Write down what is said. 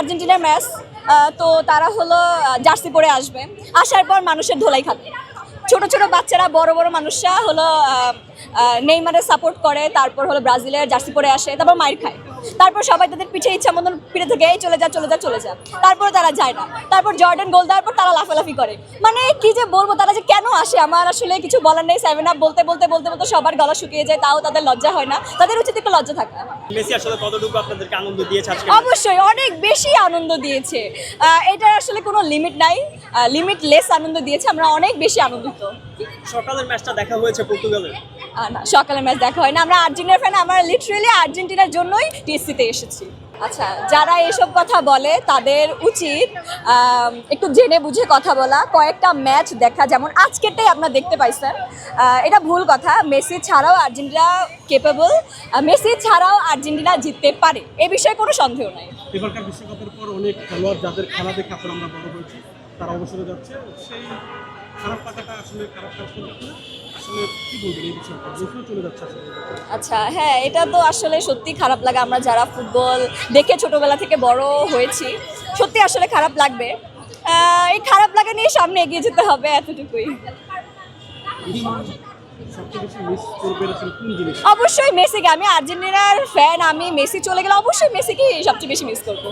আর্জেন্টিনার ম্যাচ, তো তারা হলো জার্সি পরে আসবে, আসার পর মানুষের ধোলাই খাবে। ছোট ছোট বাচ্চারা, বড় বড় মানুষরা হলো নেইমারের সাপোর্ট করে, তারপর হলো ব্রাজিলের জার্সি পরে আসে, তারপর মাইর খায়। তারপর সবাই তাদের পিঠে ইচ্ছা মতন পিঠে থেকে এই চলে যা চলে যা চলে যা, তারপর তারা যায় না। তারপর জর্ডান গোল দেওয়ার পর তারা লাফালাফি করে। মানে কি যে বলবো, তারা যে কেন আসে আমার আসলে কিছু বলার নেই। 7 আপ বলতে বলতে বলতে বলতে সবার গলা শুকিয়ে যায়, তাও তাদের লজ্জা হয় না। তাদের উচিত একটু লজ্জা থাকা। মেসি আসলে কতটুকু আপনাদেরকে আনন্দ দিয়েছে আজকে? অবশ্যই অনেক বেশি আনন্দ দিয়েছে। এটার আসলে কোনো লিমিট নাই, লিমিটলেস আনন্দ দিয়েছে। আমরা অনেক বেশি আনন্দিত। সকালের ম্যাচটা দেখা হয়েছে পর্তুগালের? না, সকালের ম্যাচ দেখা হয় না। আমরা আর্জেন্টিনার ফ্যান, আমরা লিটারেলি আর্জেন্টিনার জন্যই টিএসসিতে এসেছি। আচ্ছা, যারা এসব কথা বলে তাদের উচিত একটু জেনে বুঝে কথা বলা, কয়েকটা ম্যাচ দেখা। যেমন আজকেরটাই আপনারা দেখতে পাইছেন। এটা ভুল কথা, মেসি ছাড়াও আর্জেন্টিনা কেপেবল, মেসি ছাড়াও আর্জেন্টিনা জিততে পারে, এ বিষয়ে কোনো সন্দেহ নাই। এবারকার বিশ্বকাপের পর অনেক খেলোয়াড় যাদের খেলা দেখে এখন আমরা বড় হয়েছি তারা অবসরে যাচ্ছে, সেই খারাপ লাগাটা আসলে খারাপ কাজ করছে না। আসলে কি বলবেন এই বিষয়টা, যেখানে চলে যাচ্ছে আসলে? আচ্ছা, হ্যাঁ, এটা তো আসলে সত্যি খারাপ লাগে। আমরা যারা ফুটবল দেখে ছোটবেলা থেকে বড় হয়েছি, সত্যি আসলে খারাপ লাগবে। এই খারাপ লাগা নিয়ে সামনে এগিয়ে যেতে হবে, এতটুকুই। সবচেয়ে বেশি মিস করবেন আসলে কোন জিনিস? অবশ্যই মেসিকে। আমি আর্জেন্টিনার ফ্যান, আমি মেসি চলে গেলে অবশ্যই মেসিকে সবচেয়ে বেশি মিস করবো।